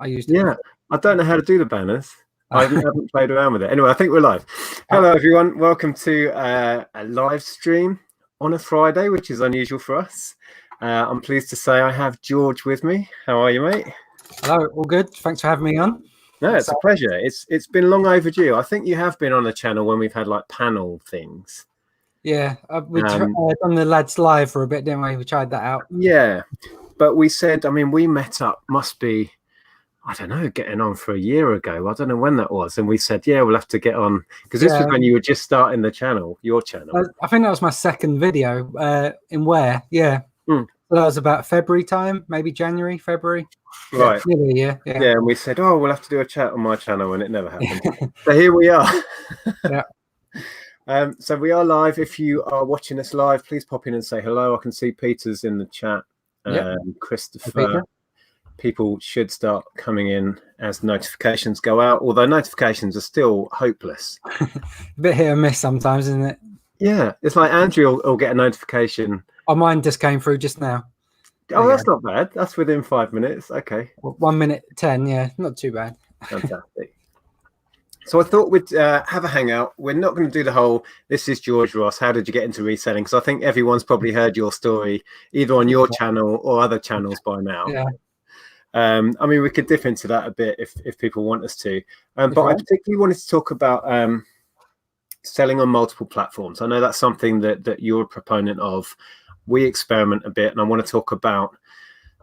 I used it. Yeah, I don't know how to do the banners. I haven't played around with it. Anyway, I think we're live. Hello, everyone. Welcome to a live stream on a Friday, which is unusual for us. I'm pleased to say I have George with me. How are you, mate? Hello, all good. Thanks for having me on. No, it's a pleasure. It's been long overdue. I think you have been on the channel when we've had like panel things. Yeah, we done the lads live for a bit, didn't we? We tried that out. Yeah, but we said, I mean, we met up, must be, I don't know, getting on for a year ago. I don't know when that was. And we said, yeah, we'll have to get on. Because this was when you were just starting the channel, your channel. I think that was my second video in Where. Yeah. So that was about February time, maybe January, February. Right. Yeah. And we said, oh, we'll have to do a chat on my channel. And it never happened. So here we are. Yeah. So we are live. If you are watching us live, please pop in and say hello. I can see Peter's in the chat. Christopher. People should start coming in as notifications go out, although notifications are still hopeless. A bit hit and miss sometimes, isn't it? Yeah, it's like Andrea will get a notification. Oh, mine just came through just now. Oh, that's not bad. That's within 5 minutes. Okay. Well, 1 minute 10. Yeah, not too bad. Fantastic. So I thought we'd have a hangout. We're not going to do the whole, this is George Ross, how did you get into reselling? Because I think everyone's probably heard your story either on your channel or other channels by now. Yeah. I mean, we could dip into that a bit if people want us to. But I particularly wanted to talk about selling on multiple platforms. I know that's something that you're a proponent of. We experiment a bit, and I want to talk about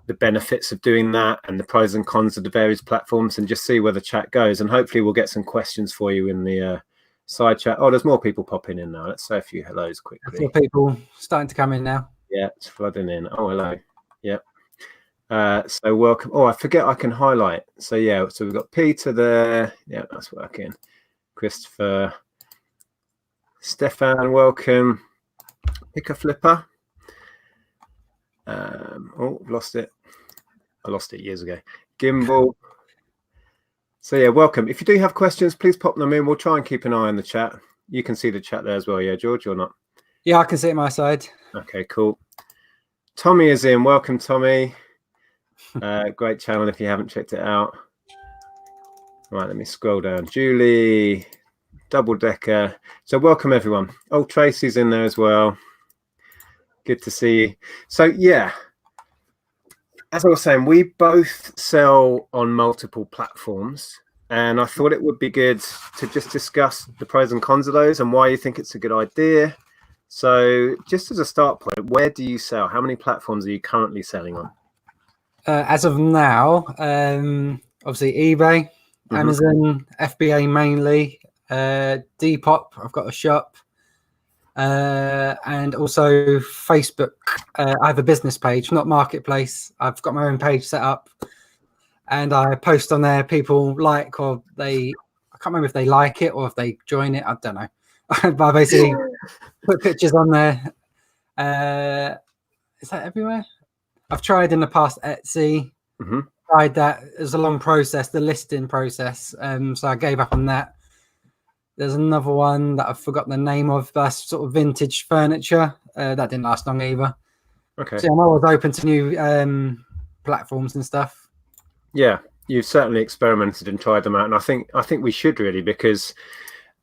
the benefits of doing that and the pros and cons of the various platforms and just see where the chat goes. And hopefully we'll get some questions for you in the side chat. Oh, there's more people popping in now. Let's say a few hellos quickly. More people starting to come in now. Yeah, it's flooding in. Oh, hello. Yep. So welcome. Oh, I forget I can highlight. So yeah, so we've got Peter there. Yeah, that's working. Christopher. Stefan, welcome. Pick a flipper. Oh, lost it. I lost it years ago. Gimbal. So yeah, welcome. If you do have questions, please pop them in. We'll try and keep an eye on the chat. You can see the chat there as well, yeah, George, or not? Yeah, I can see it my side. Okay, cool. Tommy is in. Welcome, Tommy. Great channel if you haven't checked it out. Right, let me scroll down. Julie, Double Decker. So welcome everyone. Oh, Tracy's in there as well. Good to see you. So yeah, as I was saying, we both sell on multiple platforms, and I thought it would be good to just discuss the pros and cons of those and why you think it's a good idea. So just as a start point, where do you sell? How many platforms are you currently selling on? As of now, obviously eBay, Amazon, FBA mainly, Depop, I've got a shop, and also Facebook. I have a business page, not marketplace. I've got my own page set up, and I post on there. People like, or I can't remember if they like it or if they join it. I don't know. But I basically put pictures on there. Is that everywhere? I've tried in the past Etsy. Tried that. It was a long process, the listing process. So I gave up on that. There's another one that I've forgotten the name of. That's sort of vintage furniture. That didn't last long either. Okay. So I'm always open to new platforms and stuff. Yeah, you've certainly experimented and tried them out, and I think we should really, because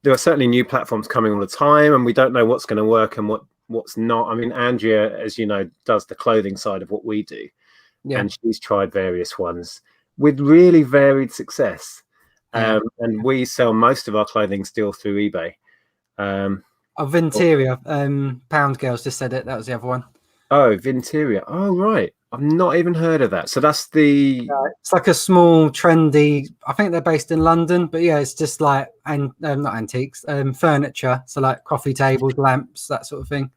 there are certainly new platforms coming all the time, and we don't know what's going to work and what's not. I mean, Andrea, as you know, does the clothing side of what we do, and she's tried various ones with really varied success. And we sell most of our clothing still through eBay. Vinteria, Pound Girls just said it. That was the other one. Oh, Vinteria. Oh, right. I've not even heard of that. So that's the... it's like a small, trendy... I think they're based in London, but yeah, it's just like, not antiques, furniture. So like coffee tables, lamps, that sort of thing.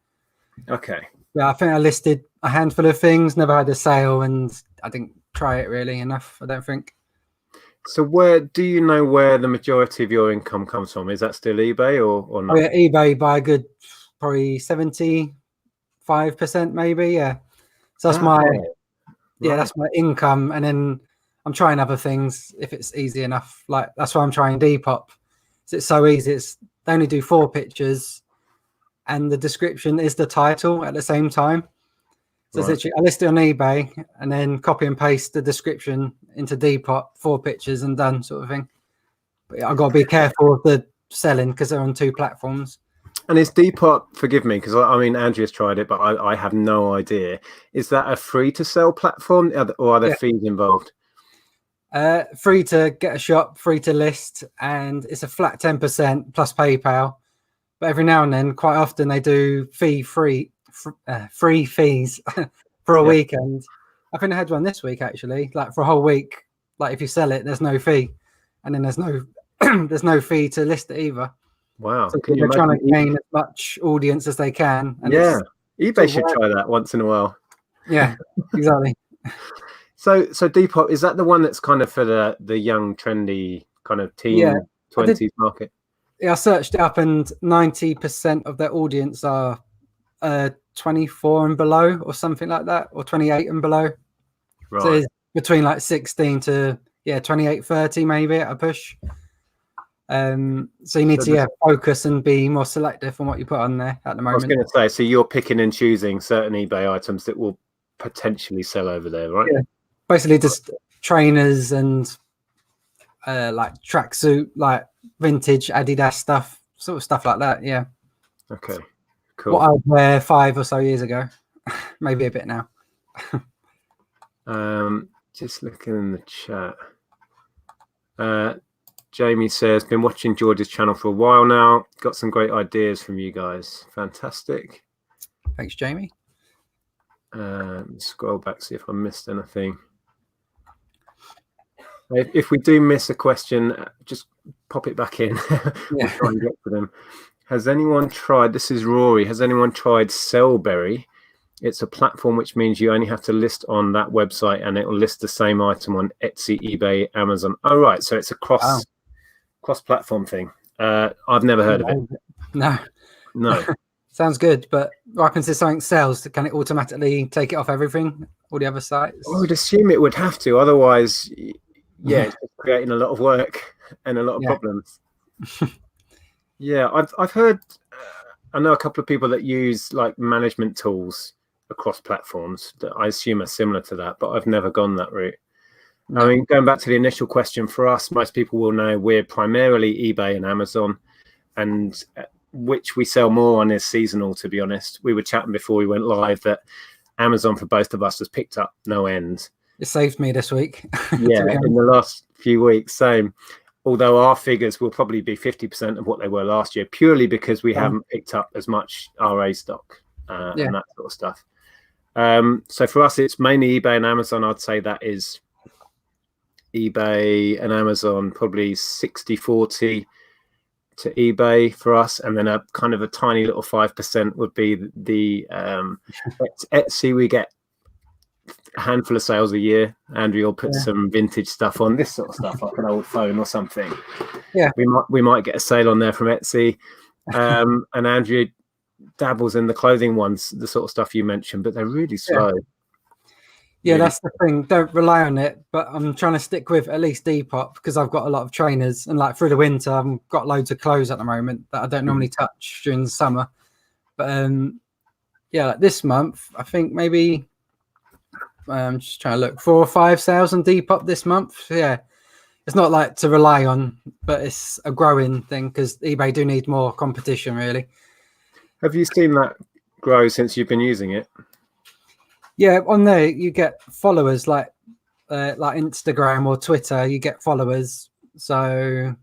Okay. Yeah, I think I listed a handful of things, never had a sale, and I didn't try it really enough, I don't think. So where do you know where the majority of your income comes from? Is that still eBay or not? Oh, yeah, eBay by a good probably 75% maybe. Yeah. So that's that's my income, and then I'm trying other things if it's easy enough. Like that's why I'm trying Depop. It's so easy. They only do 4 pictures, and the description is the title at the same time. So it's literally, I list it on eBay and then copy and paste the description into Depop, 4 pictures and done, sort of thing. But I've got to be careful of the selling because they're on 2 platforms. And is Depop, forgive me, because I mean, Andrea's tried it, but I have no idea. Is that a free to sell platform or are there fees involved? Free to get a shop, free to list, and it's a flat 10% plus PayPal. But every now and then, quite often, they do free fees for a weekend. I think I had one this week actually, like for a whole week. Like if you sell it, there's no fee, and then there's no there's no fee to list it either. Wow! So they're trying to gain as much audience as they can. And eBay should try that once in a while. Yeah, exactly. So Depop, is that the one that's kind of for the young, trendy kind of teen 20s market? Yeah, I searched it up, and 90% of their audience are 24 and below, or something like that, or 28 and below. Right. So it's between like 16 to 28, 30 maybe at a push. So you need to focus and be more selective on what you put on there at the moment. I was going to say, so you're picking and choosing certain eBay items that will potentially sell over there, right? Yeah, basically just trainers and like tracksuit, like vintage Adidas stuff, sort of stuff like that. Yeah. Okay. Cool. What I would wear 5 or so years ago, maybe a bit now. Just looking in the chat. Jamie says, been watching George's channel for a while now. Got some great ideas from you guys. Fantastic. Thanks, Jamie. Scroll back, see if I missed anything. If we do miss a question, just pop it back in. We'll try and get to them. Has anyone tried, this is Rory, has anyone tried Sellberry? It's a platform which means you only have to list on that website and it will list the same item on Etsy, eBay, Amazon. Oh, right. So it's a cross-platform thing. I've never heard of it. No. Sounds good, but what happens if something sells? Can it automatically take it off everything, all the other sites? I would assume it would have to. Otherwise, it's creating a lot of work and a lot of problems. I've heard, I know a couple of people that use like management tools across platforms that I assume are similar to that, but I've never gone that route. I mean, going back to the initial question, for us, most people will know we're primarily eBay and Amazon, and which we sell more on is seasonal, to be honest. We were chatting before we went live that Amazon for both of us has picked up no end. It saved me this week. In the last few weeks, same. Although our figures will probably be 50% of what they were last year, purely because we haven't picked up as much RA stock and that sort of stuff. So for us, it's mainly eBay and Amazon. I'd say that is eBay and Amazon, probably 60-40 to eBay for us. And then a kind of a tiny little 5% would be the Etsy. We get a handful of sales a year. Andrea will put some vintage stuff on, this sort of stuff, like an old phone or something. We might get a sale on there from Etsy. And Andrea dabbles in the clothing ones, the sort of stuff you mentioned, but they're really slow. That's the thing. Don't rely on it, but I'm trying to stick with at least Depop because I've got a lot of trainers, and like through the winter I've got loads of clothes at the moment that I don't normally touch during the summer. But like this month I think maybe I'm just trying to look, 4 or 5 sales on Depop this month. It's not like to rely on, but it's a growing thing because eBay do need more competition, really. Have you seen that grow since you've been using it? Yeah, on there you get followers like Instagram or Twitter. You get followers, so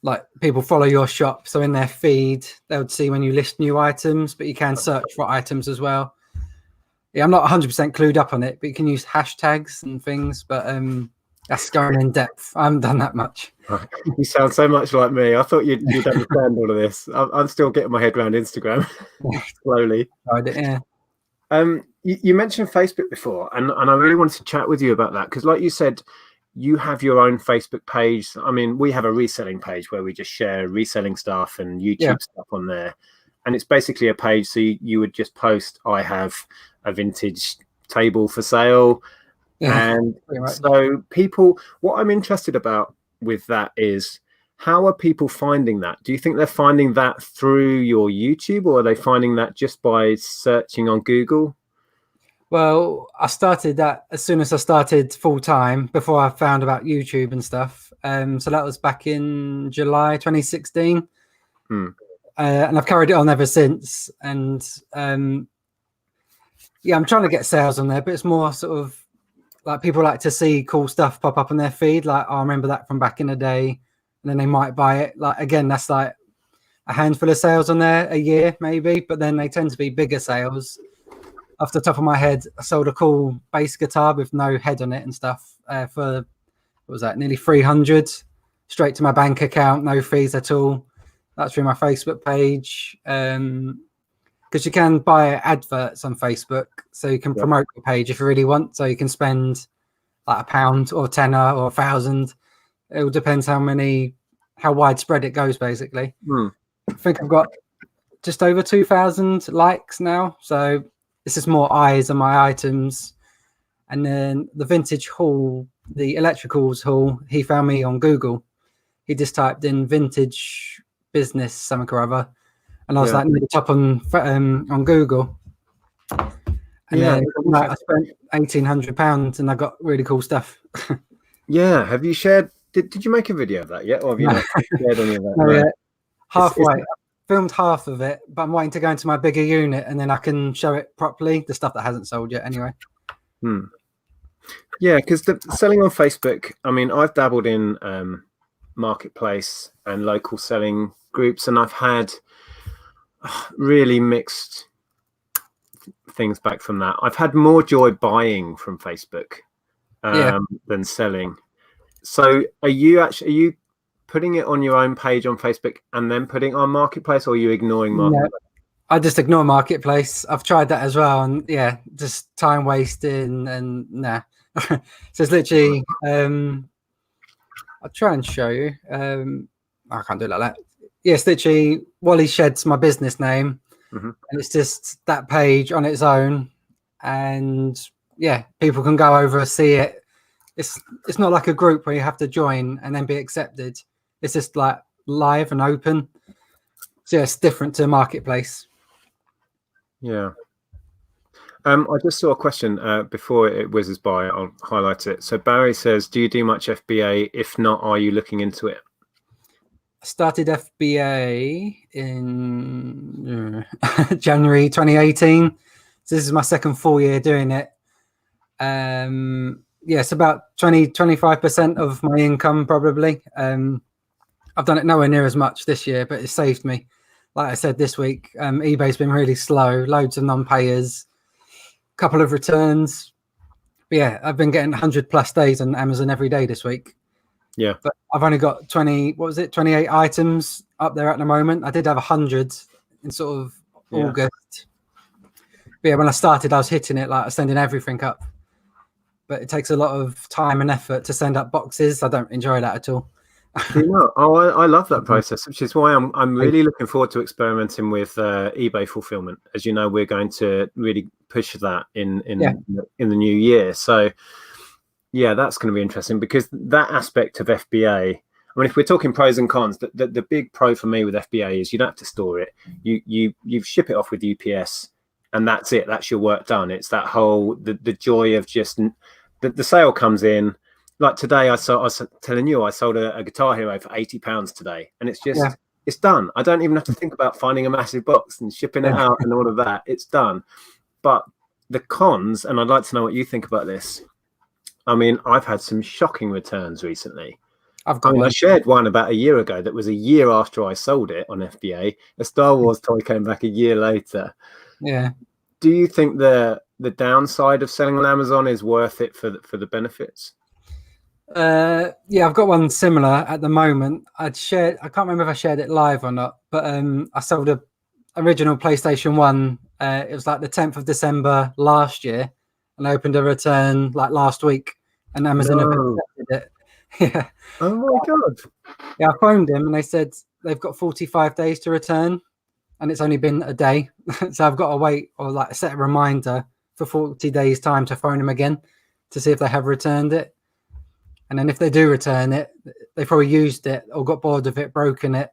like people follow your shop. So in their feed, they would see when you list new items, but you can search for items as well. Yeah, I'm not 100% clued up on it, but you can use hashtags and things. But that's going in depth. I haven't done that much. You sound so much like me. I thought you'd understand all of this. I'm still getting my head around Instagram slowly. You mentioned Facebook before, and I really wanted to chat with you about that because, like you said, you have your own Facebook page. I mean, we have a reselling page where we just share reselling stuff and YouTube stuff on there, and it's basically a page. So you would just post, I have a vintage table for sale. And so people, what I'm interested about with that is, how are people finding that? Do you think they're finding that through your YouTube, or are they finding that just by searching on Google? Well, I started that as soon as I started full time before I found about YouTube and stuff. So that was back in July 2016. And I've carried it on ever since. And yeah, I'm trying to get sales on there, but it's more sort of like people like to see cool stuff pop up on their feed. Like, oh, I remember that from back in the day. And then they might buy it. Like, again, that's like a handful of sales on there a year, maybe. But then they tend to be bigger sales. Off the top of my head, I sold a cool bass guitar with no head on it and stuff for, what was that, nearly 300 straight to my bank account, no fees at all. That's through my Facebook page. Because you can buy adverts on Facebook, so you can promote your page if you really want. So you can spend like £1 or tenner or 1,000. It all depends how widespread it goes, basically. I think I've got just over 2,000 likes now. So this is more eyes on my items. And then the vintage haul, the electricals haul, he found me on Google. He just typed in vintage business something or other, and I was like near the top on Google. And then I spent £1,800 and I got really cool stuff. Yeah. Have you shared? Did you make a video of that yet, or have you not shared any of that? No, yeah. Halfway. Filmed half of it, but I'm waiting to go into my bigger unit and then I can show it properly. The stuff that hasn't sold yet, anyway. Yeah, because the selling on Facebook. I mean, I've dabbled in marketplace and local selling groups, and I've had really mixed things back from that. I've had more joy buying from Facebook than selling. So, are you putting it on your own page on Facebook and then putting it on marketplace, or are you ignoring marketplace? I just ignore marketplace. I've tried that as well, and yeah, just time wasting and nah. So it's literally I'll try and show you. I can't do it like that. Yeah, it's literally Wally Shed's my business name, and it's just that page on its own, and yeah, people can go over and see it. It's not like a group where you have to join and then be accepted. It's just like live and open. So yeah, it's different to marketplace. Yeah. I just saw a question before it whizzes by. I'll highlight it. So Barry says, do you do much FBA? If not, are you looking into it? I started FBA in January 2018. So this is my second full year doing it. Yeah, it's about 25% of my income probably. I've done it nowhere near as much this year, but it saved me. Like I said, this week, eBay's been really slow, loads of non-payers, couple of returns. But yeah, I've been getting 100+ days on Amazon every day this week. Yeah. But I've only got 28 items up there at the moment. I did have 100 in sort of August. But yeah, when I started, I was hitting it, like sending everything up. But it takes a lot of time and effort to send up boxes. I don't enjoy that at all. You know, I love that process, which is why I'm really looking forward to experimenting with eBay fulfillment. As you know, we're going to really push that in the new year. So yeah, that's going to be interesting, because that aspect of FBA. I mean, if we're talking pros and cons, the big pro for me with FBA is you don't have to store it. You ship it off with UPS, and that's it. That's your work done. It's that whole the joy of just the sale comes in. Like today, I was telling you, I sold a Guitar Hero for £80 today, and it's just it's done. I don't even have to think about finding a massive box and shipping it out and all of that. It's done. But the cons, and I'd like to know what you think about this. I mean, I've had some shocking returns recently. I shared one about a year ago that was a year after I sold it on FBA. A Star Wars toy came back a year later. Yeah. Do you think the downside of selling on Amazon is worth it for the benefits? Yeah, I've got one similar at the moment. I can't remember if I shared it live or not, but I sold a original PlayStation 1. It was like the 10th of December last year, and I opened a return like last week, and Amazon have accepted it. Yeah. Oh my God. Yeah, I phoned them and they said they've got 45 days to return, and it's only been a day. So I've got to wait, or like set a reminder for 40 days time to phone them again to see if they have returned it. And then if they do return it, they probably used it or got bored of it, broken it.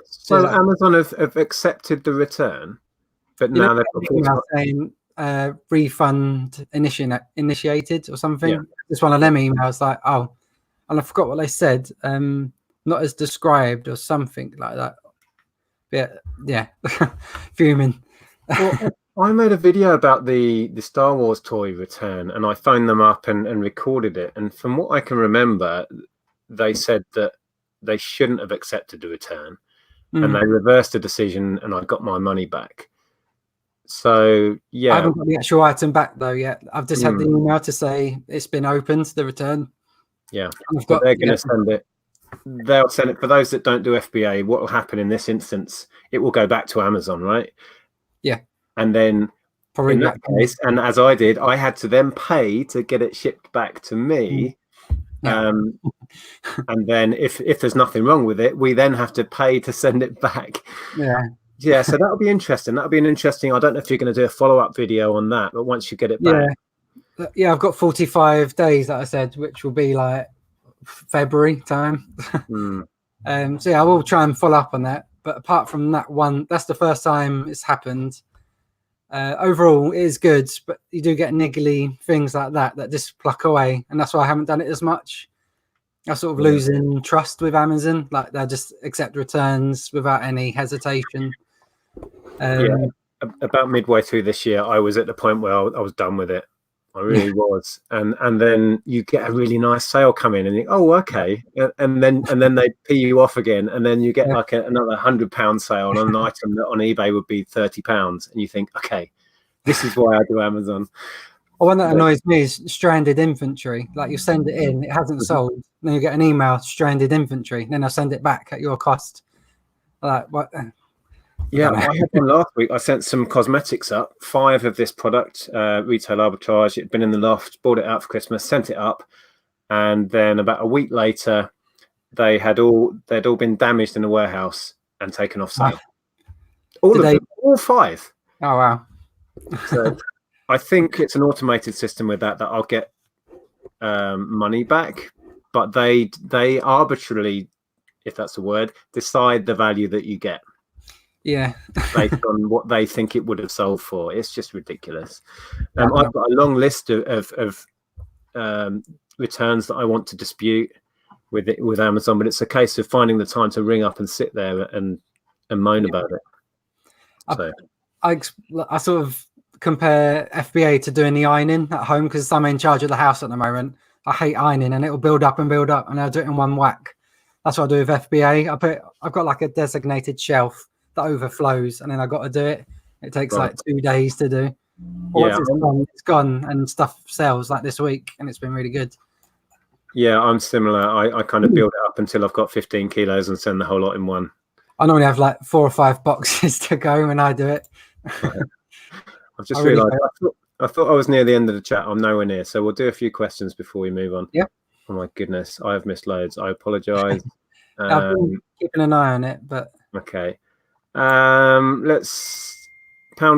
So Amazon have accepted the return, but now they've got saying refund initiated or something. Yeah. It's one of them emails like, oh, and I forgot what they said. Not as described or something like that. Yeah, fuming. Well, I made a video about the Star Wars toy return, and I phoned them up and recorded it. And from what I can remember, they said that they shouldn't have accepted the return, and they reversed the decision, and I got my money back. So yeah, I haven't got the actual item back though yet. I've just had the email to say it's been opened, the return. Yeah, so they're going to send it. They'll send it. For those that don't do FBA, what will happen in this instance? It will go back to Amazon, right? Yeah. And then probably in that case, and as I did, I had to then pay to get it shipped back to me. And then if there's nothing wrong with it, we then have to pay to send it back. Yeah, so that'll be interesting. That'll be an interesting. I don't know if you're going to do a follow-up video on that, but once you get it back. Yeah, I've got 45 days, like I said, which will be like February time. So yeah, I will try and follow up on that. But apart from that one, that's the first time it's happened. Overall, it is good, but you do get niggly things like that just pluck away, and that's why I haven't done it as much. I'm sort of losing trust with Amazon. Like they'll just accept returns without any hesitation. About midway through this year, I was at the point where I was done with it. I really was, and then you get a really nice sale come in, and you oh okay, and then they pee you off again, and then you get like another £100 sale on an item that on eBay would be £30, and you think, okay, this is why I do Amazon. One that annoys me is stranded inventory. Like you send it in, it hasn't sold, then you get an email stranded inventory, then I'll send it back at your cost. Like what? Yeah, I had one last week. I sent some cosmetics up, 5 of this product, retail arbitrage. It'd been in the loft, bought it out for Christmas, sent it up, and then about a week later, they'd all been damaged in the warehouse and taken off sale. All 5. Oh wow! So I think it's an automated system with that I'll get money back, but they arbitrarily, if that's a word, decide the value that you get. Yeah, based on what they think it would have sold for. It's just ridiculous. I've got a long list of returns that I want to dispute with Amazon, but it's a case of finding the time to ring up and sit there and moan about it. So I sort of compare FBA to doing the ironing at home because I'm in charge of the house at the moment. I hate ironing, and it will build up, and I'll do it in one whack. That's what I do with FBA. I've got like a designated shelf that overflows, and then I got to do it. It takes like 2 days to do. Once it's gone, and stuff sells like this week, and it's been really good. Yeah, I'm similar. I kind of build it up until I've got 15 kilos and send the whole lot in one. I normally have like 4 or 5 boxes to go when I do it. I've just realised I thought I was near the end of the chat. I'm nowhere near, so we'll do a few questions before we move on. Yeah. Oh my goodness, I have missed loads. I apologise. I've been keeping an eye on it, but okay. Pound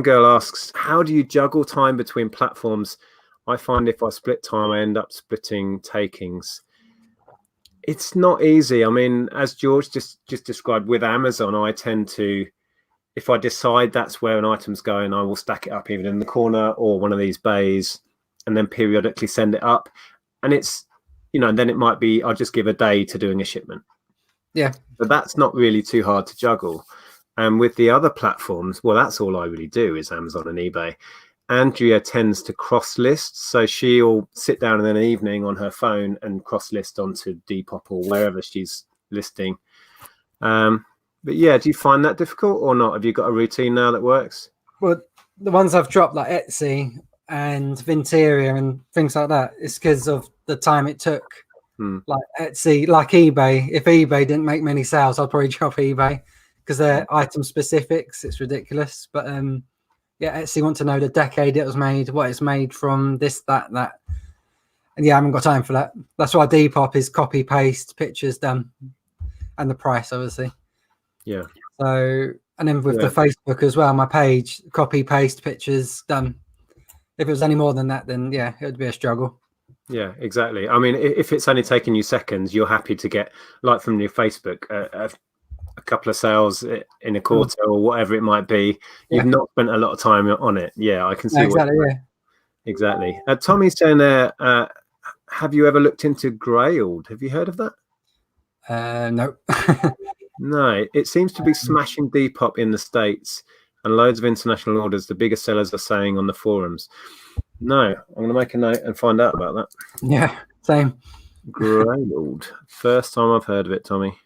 Girl asks, how do you juggle time between platforms? I find if I split time, I end up splitting takings. It's not easy. I mean, as George just described with Amazon, I tend to, if I decide that's where an item's going, I will stack it up either in the corner or one of these bays, and then periodically send it up. And it's, then it might be, I'll just give a day to doing a shipment. Yeah. But that's not really too hard to juggle. And with the other platforms, well, that's all I really do is Amazon and eBay. Andrea tends to cross list. So she'll sit down in an evening on her phone and cross list onto Depop or wherever she's listing. But yeah, do you find that difficult or not? Have you got a routine now that works? Well, the ones I've dropped like Etsy and Vinteria and things like that, it's because of the time it took. Like Etsy, like eBay. If eBay didn't make many sales, I'd probably drop eBay. Because they're item specifics, it's ridiculous. But yeah, Etsy want to know the decade it was made, what it's made from, this, that. And yeah, I haven't got time for that. That's why Depop is copy, paste, pictures done. And the price, obviously. Yeah. So, and then with the Facebook as well, my page, copy, paste, pictures done. If it was any more than that, then yeah, it would be a struggle. Yeah, exactly. I mean, if it's only taking you seconds, you're happy to get, like from your Facebook, a couple of sales in a quarter or whatever it might be, you've not spent a lot of time on it. Yeah, I can see exactly. Yeah. Exactly. Tommy's saying there, have you ever looked into Grailed? Have you heard of that? No. No, it seems to be smashing Depop in the States and loads of international orders, the biggest sellers are saying on the forums. No, I'm going to make a note and find out about that. Yeah, same. Grailed. First time I've heard of it, Tommy.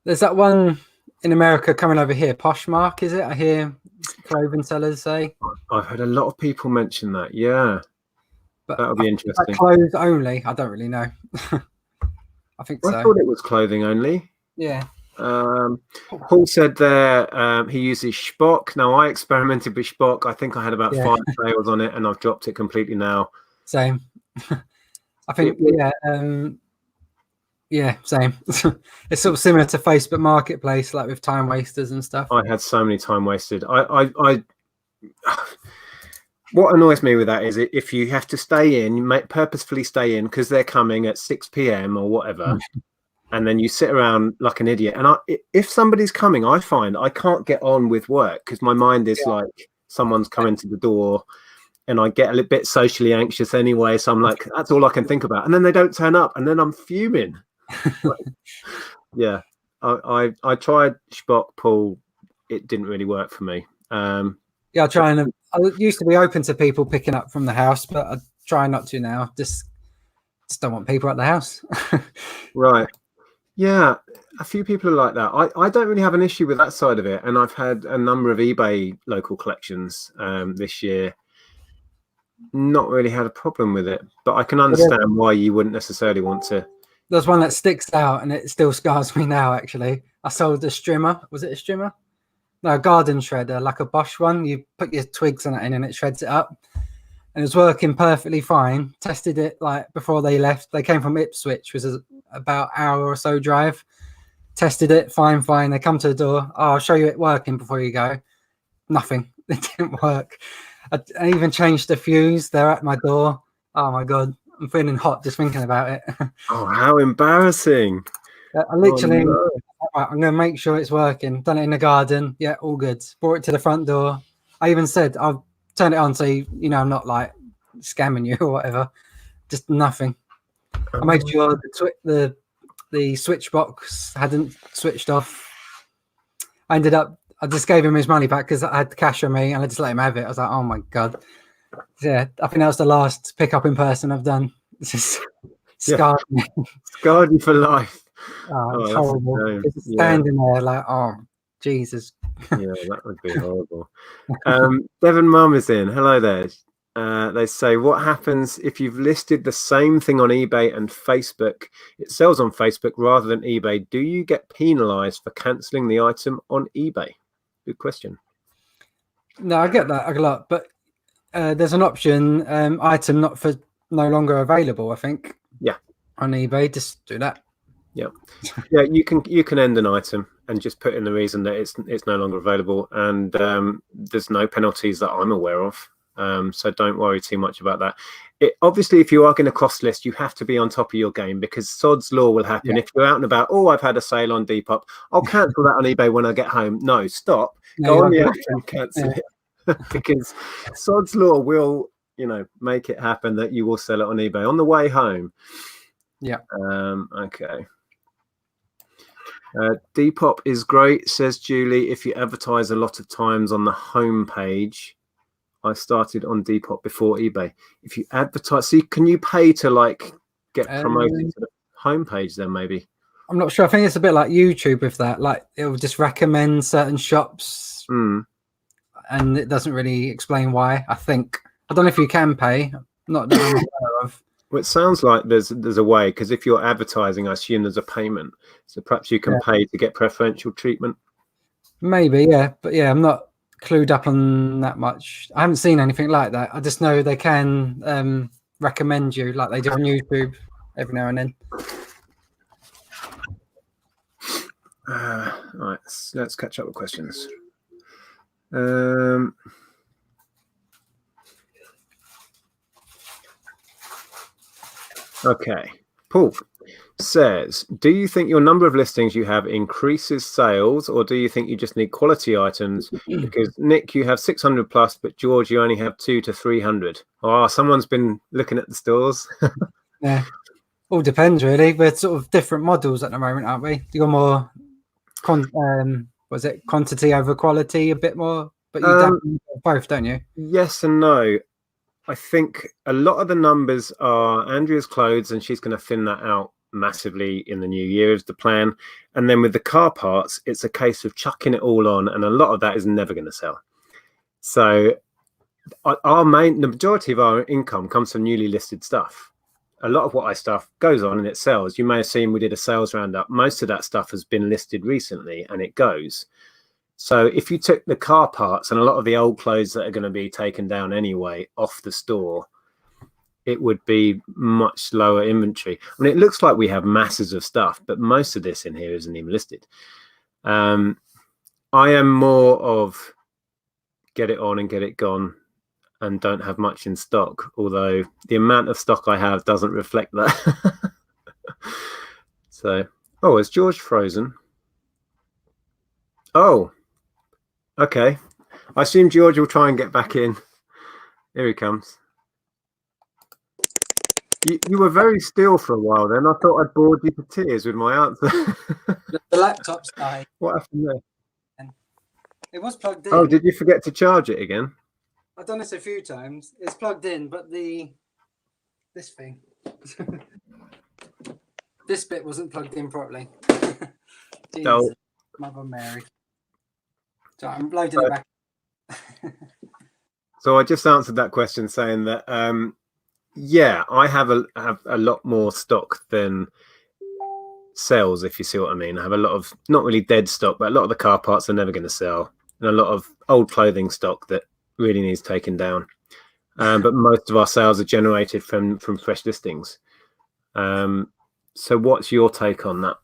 There's that one in America coming over here. Poshmark, is it? I hear clothing sellers say. I've heard a lot of people mention that. Yeah, But that'll be interesting. like clothes only. I don't really know. I think so. I thought it was clothing only. Yeah. Paul said there he uses Spock. Now, I experimented with Spock. I think I had about 5 sales on it, and I've dropped it completely now. Same. I think, yeah, same. It's sort of similar to Facebook Marketplace, like with time wasters and stuff. I had so many time wasted. I what annoys me with that is if you have to stay in, you purposefully stay in because they're coming at 6 p.m. or whatever, and then you sit around like an idiot. And if somebody's coming, I find I can't get on with work because my mind is like someone's coming to the door, and I get a little bit socially anxious anyway. So I'm like, that's all I can think about. And then they don't turn up, and then I'm fuming. Yeah, I tried Spock, Paul. It didn't really work for me. Yeah, I used to be open to people picking up from the house, but I try not to now. Just don't want people at the house. Right. Yeah, a few people are like that. I don't really have an issue with that side of it, and I've had a number of eBay local collections this year. Not really had a problem with it, but I can understand why you wouldn't necessarily want to. There's one that sticks out, and it still scars me now. Actually, I sold a strimmer. Was it a strimmer? No, a garden shredder, like a Bosch one. You put your twigs on it in, and it shreds it up. And it was working perfectly fine. Tested it like before they left. They came from Ipswich, which was about an hour or so drive. Tested it, fine. They come to the door. Oh, I'll show you it working before you go. Nothing. It didn't work. I even changed the fuse. They're at my door. Oh my God. I'm feeling hot just thinking about it. Oh, how embarrassing. I literally, I'm going to make sure it's working. Done it in the garden. Yeah, all good. Brought it to the front door. I even said, I'll turn it on so you know I'm not like scamming you or whatever. Just nothing. I made sure the switch box hadn't switched off. I just gave him his money back because I had the cash on me and I just let him have it. I was like, oh my God. Yeah, I think that was the last pickup in person I've done. It's just scarred me. Scarred you for life. Oh, it's horrible. It's standing there like, oh, Jesus. Yeah, that would be horrible. Devon Mum is in. Hello there. They say, what happens if you've listed the same thing on eBay and Facebook? It sells on Facebook rather than eBay. Do you get penalized for cancelling the item on eBay? Good question. No, I get that a lot, but there's an option, item not for no longer available, I think. Yeah. On eBay, just do that. Yeah. Yeah, you can end an item and just put in the reason that it's no longer available, and there's no penalties that I'm aware of. So don't worry too much about that. Obviously, if you are going to cost list, you have to be on top of your game because sod's law will happen. If you're out and about, oh, I've had a sale on Depop, I'll cancel that on eBay when I get home. No, stop. Go on the app and cancel it because sod's law will, make it happen that you will sell it on eBay on the way home. Yeah. Okay. Depop is great, says Julie. If you advertise a lot of times on the home page. I started on Depop before eBay. If you advertise, can you pay to get promoted to the homepage then maybe? I'm not sure. I think it's a bit like YouTube with that. Like it will just recommend certain shops and it doesn't really explain why. I don't know if you can pay. Not that I'm aware of. Well, it sounds like there's a way, because if you're advertising, I assume there's a payment. So perhaps you can pay to get preferential treatment. Maybe, yeah. But yeah, I'm not clued up on that much. I haven't seen anything like that. I just know they can recommend you like they do on YouTube every now and then. Right, let's catch up with questions. Okay, Paul. says, do you think your number of listings you have increases sales, or do you think you just need quality items? Because Nick, you have 600 plus, but George, you only have 200 to 300. Oh, someone's been looking at the stores. Yeah, all depends really. We're sort of different models at the moment, aren't we? You're more was it quantity over quality a bit more, but you definitely both, don't you? Yes and no. I think a lot of the numbers are Andrea's clothes, and she's going to thin that out massively in the new year is the plan. And then with the car parts, it's a case of chucking it all on, and a lot of that is never going to sell. So the majority of our income comes from newly listed stuff. A lot of what I stuff goes on and it sells. You may have seen we did a sales roundup. Most of that stuff has been listed recently and it goes. So if you took the car parts and a lot of the old clothes that are going to be taken down anyway off the store, it would be much lower inventory. I mean, it looks like we have masses of stuff, but most of this in here isn't even listed. I am more of get it on and get it gone and don't have much in stock, although the amount of stock I have doesn't reflect that. So, oh, is George frozen? Oh, okay. I assume George will try and get back in. Here he comes. You were very still for a while then. I thought I'd bored you to tears with my answer. The laptop's died. What happened there? It was plugged in. Oh, did you forget to charge it again? I've done this a few times. It's plugged in, but this thing, this bit wasn't plugged in properly. Jesus, Oh. Mother Mary. So I'm loading it back. So I just answered that question saying that, yeah, I have a lot more stock than sells, if you see what I mean. I have a lot of, not really dead stock, but a lot of the car parts are never going to sell, and a lot of old clothing stock that really needs taken down. But most of our sales are generated from fresh listings. So what's your take on that?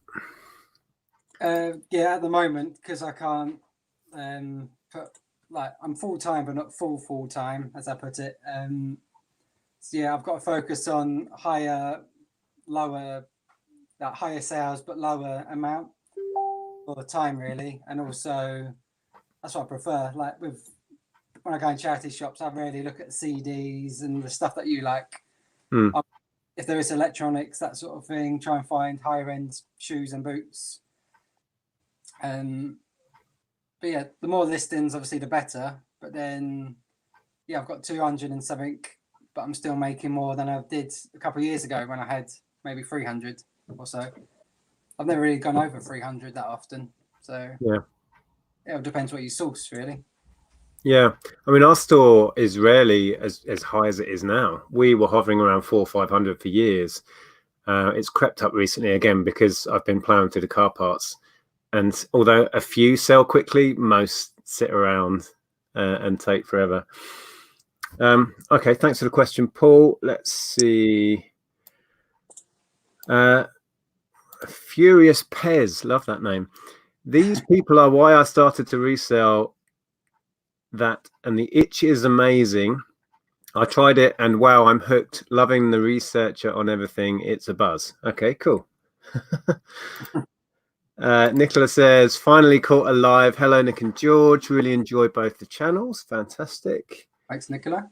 Yeah, at the moment, because I can't put, like, I'm full-time but not full-time, as I put it. So yeah, I've got to focus on higher sales but lower amount for the time really. And also that's what I prefer. Like when I go in charity shops, I really look at CDs and the stuff that you like. If there is electronics, that sort of thing, try and find higher end shoes and boots. But yeah, the more listings, obviously, the better. But then, yeah, I've got 200 and something, but I'm still making more than I did a couple of years ago when I had maybe 300 or so. I've never really gone over 300 that often. So yeah, it depends what you source, really. Yeah, I mean, our store is rarely as high as it is now. We were hovering around 400 or 500 for years. It's crept up recently again because I've been plowing through the car parts. And although a few sell quickly, most sit around and take forever. Okay, thanks for the question, Paul. Let's see. Furious Pez, love that name. These people are why I started to resell that, and the itch is amazing. I tried it and wow, I'm hooked. Loving the researcher on everything. It's a buzz. Okay, cool. Nicola says, finally caught alive. Hello, Nick and George. Really enjoy both the channels. Fantastic. Thanks, Nicola.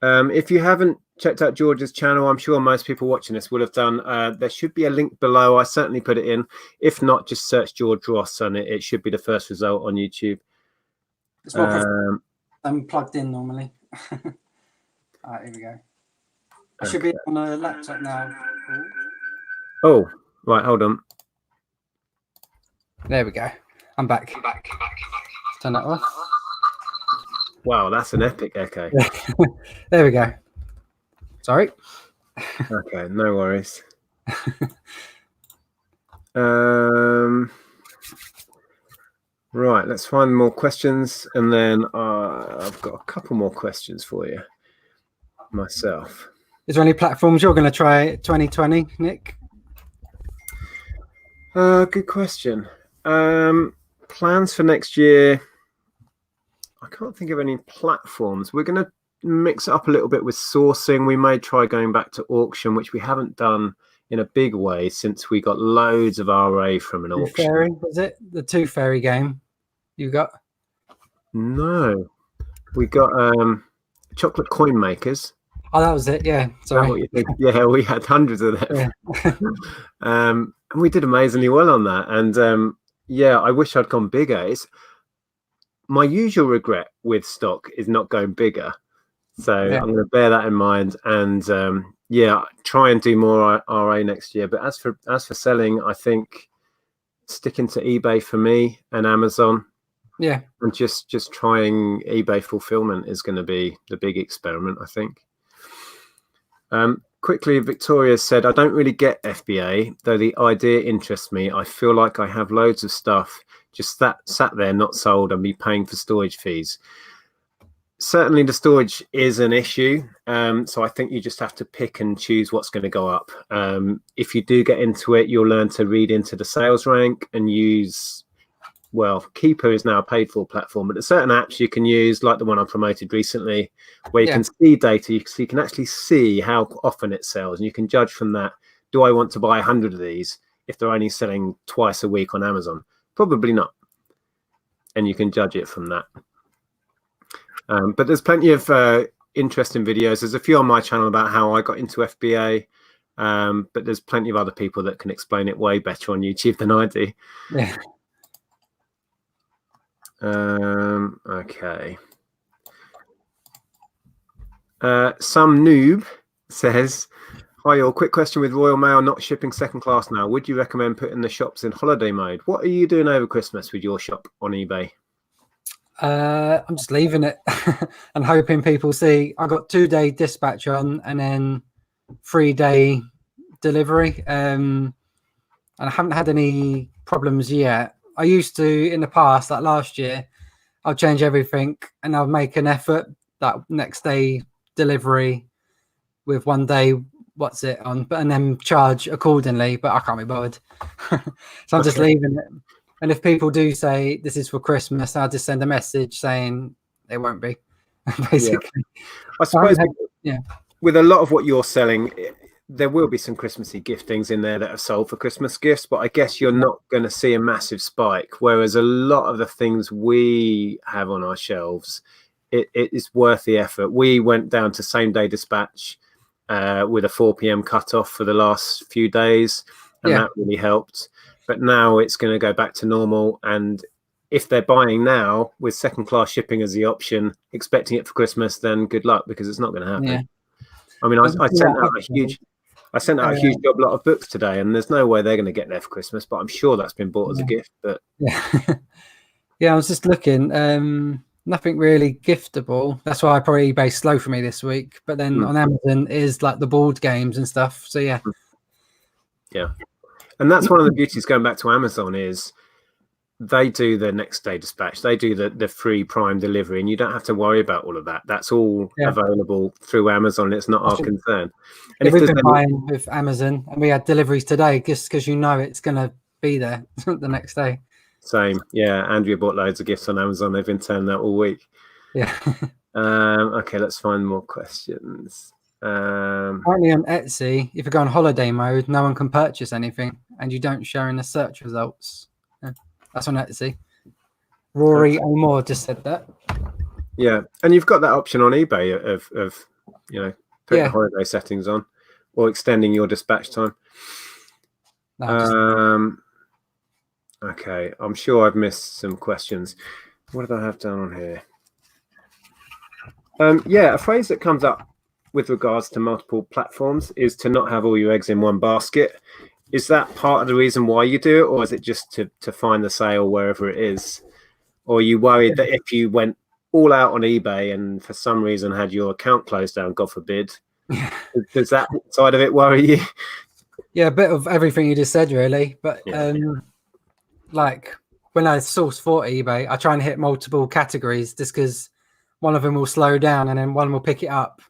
If you haven't checked out George's channel, I'm sure most people watching this will have done. There should be a link below. I certainly put it in. If not, just search George Ross and it should be the first result on YouTube. It's more I'm plugged in normally. All right, here we go. I should be on a laptop now. Oh, right, hold on. There we go. I'm back. Turn that off. Wow, that's an epic echo. There we go. Sorry. Okay, no worries. Right, let's find more questions, and then I've got a couple more questions for you myself. Is there any platforms you're going to try 2020, Nick? Good question. Plans for next year. I can't think of any platforms. We're going to mix it up a little bit with sourcing. We may try going back to auction, which we haven't done in a big way since we got loads of RA from an Tooth auction. Fairy, was it the Tooth Fairy game you got? No, we got chocolate coin makers. Oh, that was it. Yeah, sorry. What you think? Yeah, we had hundreds of them. Yeah. And we did amazingly well on that. And yeah, I wish I'd gone bigger. It's my usual regret with stock is not going bigger. So Yeah. I'm going to bear that in mind, and yeah, try and do more RA next year. But as for selling, I think sticking to eBay for me and Amazon. Yeah. And just trying eBay fulfillment is going to be the big experiment, I think. Quickly, Victoria said, I don't really get FBA, though the idea interests me. I feel like I have loads of stuff just sat there, not sold, and be paying for storage fees. Certainly the storage is an issue. So I think you just have to pick and choose what's going to go up. If you do get into it, you'll learn to read into the sales rank and use, well, Keeper is now a paid for platform, but there's certain apps you can use, like the one I promoted recently, where you can see data, so you can actually see how often it sells, and you can judge from that, do I want to buy 100 of these if they're only selling twice a week on Amazon? Probably not. And you can judge it from that. But there's plenty of interesting videos. There's a few on my channel about how I got into FBA, but there's plenty of other people that can explain it way better on YouTube than I do. Yeah. Okay. Some noob says, hi all, quick question with Royal Mail not shipping second class now. Would you recommend putting the shops in holiday mode? What are you doing over Christmas with your shop on eBay? I'm just leaving it and hoping people see I got 2-day dispatch on and then 3-day delivery. And I haven't had any problems yet. I used to in the past, like last year, I'll change everything and I'll make an effort that next day delivery with 1 day what's it on, but and then charge accordingly. But I can't be bothered, so I'm just leaving it. And if people do say this is for Christmas, I'll just send a message saying it won't be. Basically, yeah. I suppose with a lot of what you're selling, there will be some Christmassy gift things in there that are sold for Christmas gifts, but I guess you're not going to see a massive spike. Whereas a lot of the things we have on our shelves, it is worth the effort. We went down to same day dispatch with a 4 p.m. cutoff for the last few days, and that really helped. But now it's going to go back to normal. And if they're buying now with second class shipping as the option, expecting it for Christmas, then good luck, because it's not going to happen. Yeah. I mean, I sent out a huge job lot of books today, and there's no way they're going to get there for Christmas, but I'm sure that's been bought as a gift. But yeah, I was just looking. Nothing really giftable. That's why probably eBay's slow for me this week. But then on Amazon is like the board games and stuff. So yeah. And that's one of the beauties going back to Amazon is they do the next day dispatch. They do the free Prime delivery, and you don't have to worry about all of that. That's all available through Amazon. It's not our concern. And we've been buying with Amazon, and we had deliveries today just because it's going to be there the next day. Same. Yeah, Andrea bought loads of gifts on Amazon. They've been telling that all week. Yeah. Okay, let's find more questions. Apparently on Etsy, if you go on holiday mode, no one can purchase anything, and you don't show in the search results. That's on Etsy. Rory O'More just said that. Yeah, and you've got that option on eBay of putting the holiday settings on or extending your dispatch time. Okay, I'm sure I've missed some questions. What did I have down on here? A phrase that comes up with regards to multiple platforms is to not have all your eggs in one basket. Is that part of the reason why you do it, or is it just to find the sale wherever it is? Or are you worried that if you went all out on eBay and for some reason had your account closed down, God forbid, does that side of it worry you? Yeah, a bit of everything you just said, really. But like when I source for eBay, I try and hit multiple categories just because one of them will slow down and then one will pick it up.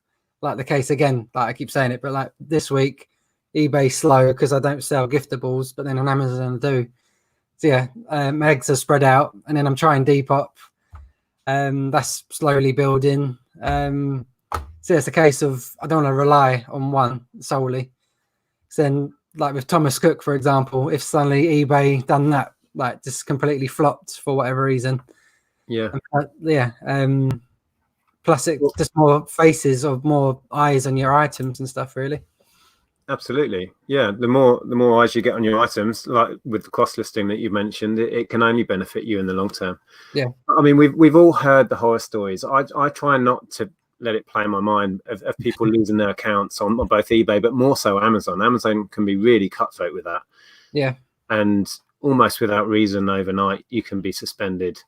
Like the case again, like I keep saying it, but like this week, eBay slow because I don't sell giftables, but then on Amazon I do. So yeah, my eggs are spread out, and then I'm trying Depop. That's slowly building. So it's a case of I don't want to rely on one solely. So then like with Thomas Cook, for example, if suddenly eBay done that, like just completely flopped for whatever reason. Yeah. Yeah. Plus, it's just more faces or more eyes on your items and stuff, really. Absolutely. Yeah. The more eyes you get on your items, like with the cross listing that you mentioned, it can only benefit you in the long term. Yeah. I mean, we've all heard the horror stories. I try not to let it play in my mind of people losing their accounts on both eBay, but more so Amazon. Amazon can be really cutthroat with that. Yeah. And almost without reason overnight, you can be suspended.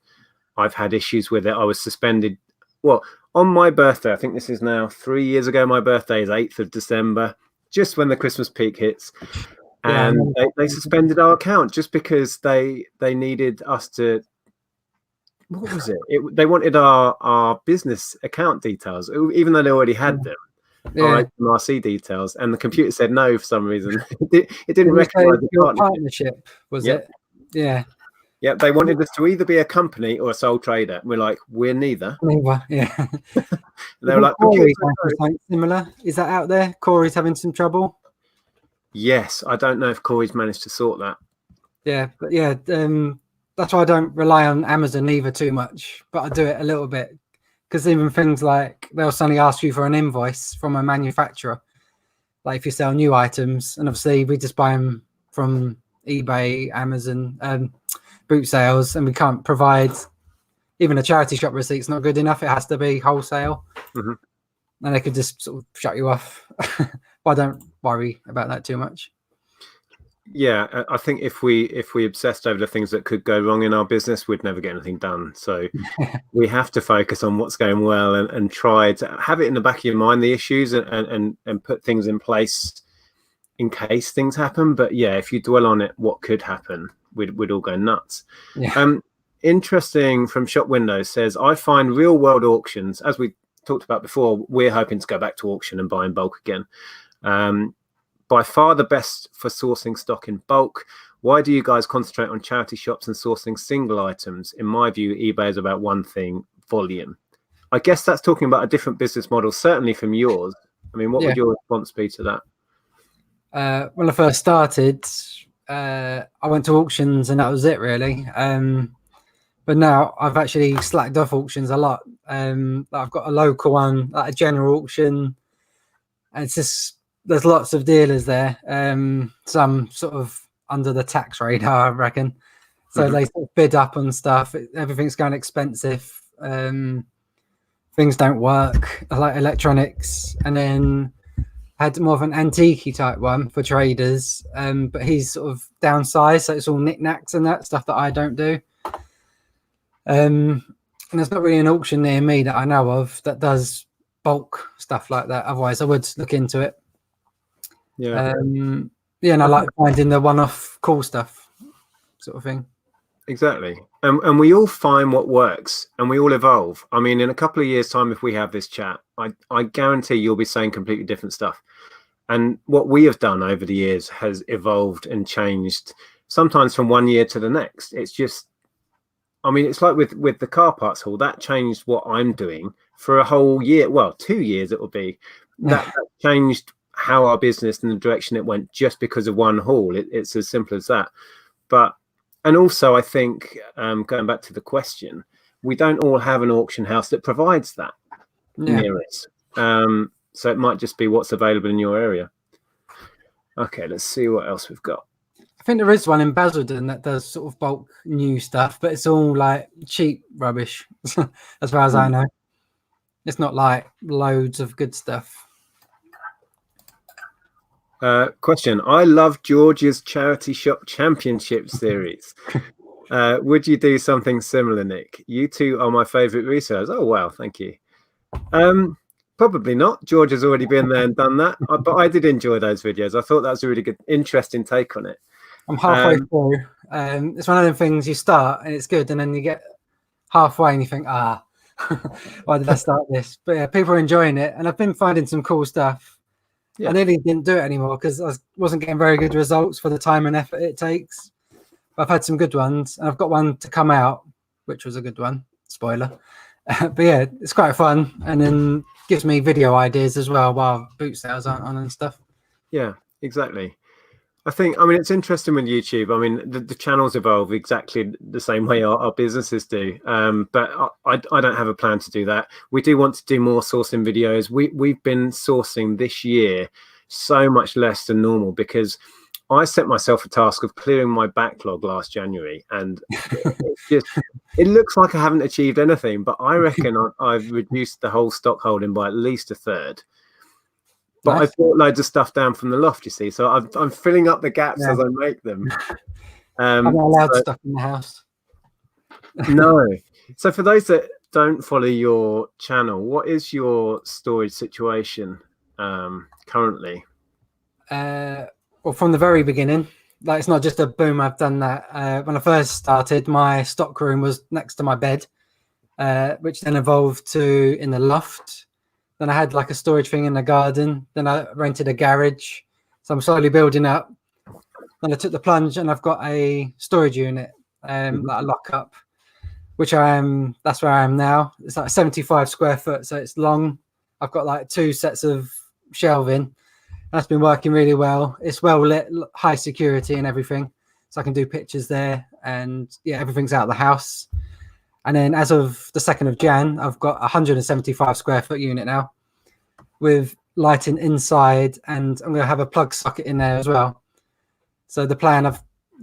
I've had issues with it. I was suspended. Well, on my birthday, I think this is now 3 years ago. My birthday is 8th of December, just when the Christmas peak hits. And they suspended our account just because they needed us to, what was it? They wanted our business account details, even though they already had them, our HMRC details, and the computer said no for some reason. It didn't recognize the partnership, was it? Yeah. Yeah, they wanted us to either be a company or a sole trader. We're like, we're neither. Yeah. They were like, something similar. Is that out there? Corey's having some trouble. Yes, I don't know if Corey's managed to sort that. Yeah, but yeah, that's why I don't rely on Amazon either too much, but I do it a little bit, because even things like they'll suddenly ask you for an invoice from a manufacturer, like if you sell new items, and obviously we just buy them from eBay, Amazon, boot sales, and we can't provide even a charity shop receipt's not good enough. It has to be wholesale. And they could just sort of shut you off. But I don't worry about that too much. Yeah, I think if we obsessed over the things that could go wrong in our business, we'd never get anything done. So we have to focus on what's going well and try to have it in the back of your mind, the issues, and put things in place in case things happen. But yeah, if you dwell on it, what could happen, we'd all go nuts. Interesting from Shop Windows says, I find real world auctions, as we talked about before, we're hoping to go back to auction and buy in bulk again. By far the best for sourcing stock in bulk. Why do you guys concentrate on charity shops and sourcing single items? In my view, eBay is about one thing, volume. I guess that's talking about a different business model, certainly from yours. I mean, what would your response be to that? When I first started, I went to auctions and that was it, really. But now I've actually slacked off auctions a lot. I've got a local one, like a general auction, and it's just, there's lots of dealers there. Some sort of under the tax radar, I reckon. So they sort of bid up on stuff. Everything's going expensive. Things don't work, like electronics. And then I had more of an antique type one for traders. But he's sort of downsized, so it's all knickknacks and that stuff that I don't do. And there's not really an auction near me that I know of that does bulk stuff like that. Otherwise, I would look into it. And I like finding the one-off cool stuff, sort of thing. Exactly. And we all find what works, and we all evolve. I mean, in a couple of years' time, if we have this chat, I guarantee you'll be saying completely different stuff. And what we have done over the years has evolved and changed, sometimes from one year to the next. It's just, I mean, it's like with the car parts hall, that changed what I'm doing for a whole year. Well, 2 years it will be. That changed how our business and the direction it went just because of one hall. It's as simple as that. And also, I think, going back to the question, we don't all have an auction house that provides that near us. So it might just be what's available in your area. Okay, let's see what else we've got. I think there is one in Basildon that does sort of bulk new stuff, but it's all like cheap rubbish, as far as I know. It's not like loads of good stuff. Question. I love George's Charity Shop Championship series. Would you do something similar, Nick? You two are my favorite resellers. Oh, wow. Thank you. Probably not. George has already been there and done that. But I did enjoy those videos. I thought that was a really good, interesting take on it. I'm halfway through. It's one of them things you start and it's good, and then you get halfway and you think, why did I start this? But yeah, people are enjoying it, and I've been finding some cool stuff. I nearly didn't do it anymore because I wasn't getting very good results for the time and effort it takes. But I've had some good ones, and I've got one to come out, which was a good one. Spoiler. But yeah, it's quite fun, and then gives me video ideas as well while boot sales aren't on and stuff. Yeah, exactly. I mean, it's interesting with YouTube. I mean, the channels evolve exactly the same way our businesses do. But I don't have a plan to do that. We do want to do more sourcing videos. We've been sourcing this year so much less than normal because I set myself a task of clearing my backlog last January, and it looks like I haven't achieved anything. But I reckon I've reduced the whole stock holding by at least a third. But Nice. I brought loads of stuff down from the loft, you see. So I'm filling up the gaps as I make them. I'm not allowed stuff in the house. No. So for those that don't follow your channel, what is your storage situation currently? Well, from the very beginning, like it's not just a boom. I've done that. When I first started, my stock room was next to my bed, which then evolved to in the loft. Then I had like a storage thing in the garden. Then I rented a garage. So I'm slowly building up. Then I took the plunge and I've got a storage unit that I lock up, which that's where I am now. It's like 75 square foot. So it's long. I've got like 2 sets of shelving. That's been working really well. It's well lit, high security and everything. So I can do pictures there and yeah, everything's out of the house. And then as of the 2nd of Jan, I've got a 175 square foot unit now with lighting inside, and I'm going to have a plug socket in there as well. So the plan I've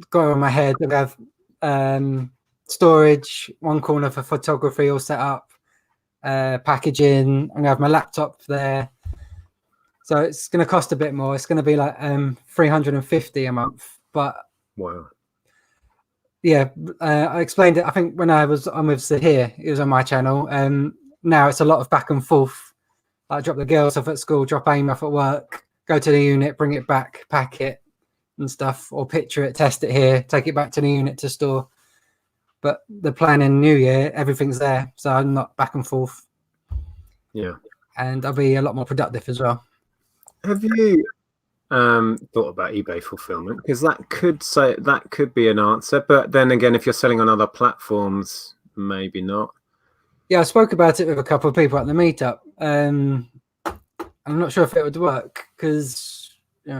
got on my head, I'm going to have storage, one corner for photography all set up, packaging. I'm going to have my laptop there. So it's going to cost a bit more. It's going to be like 350 a month. But wow. Yeah, I explained it. I think when I was on with Sid here, it was on my channel. Now it's a lot of back and forth. I drop the girls off at school, drop Amy off at work, go to the unit, bring it back, pack it and stuff, or picture it, test it here, take it back to the unit to store. But the plan in New Year, everything's there, so I'm not back and forth. Yeah, and I'll be a lot more productive as well. Have you thought about eBay fulfillment? Because that could be an answer, but then again, if you're selling on other platforms, maybe not. Yeah, I spoke about it with a couple of people at the meetup. I'm not sure if it would work because the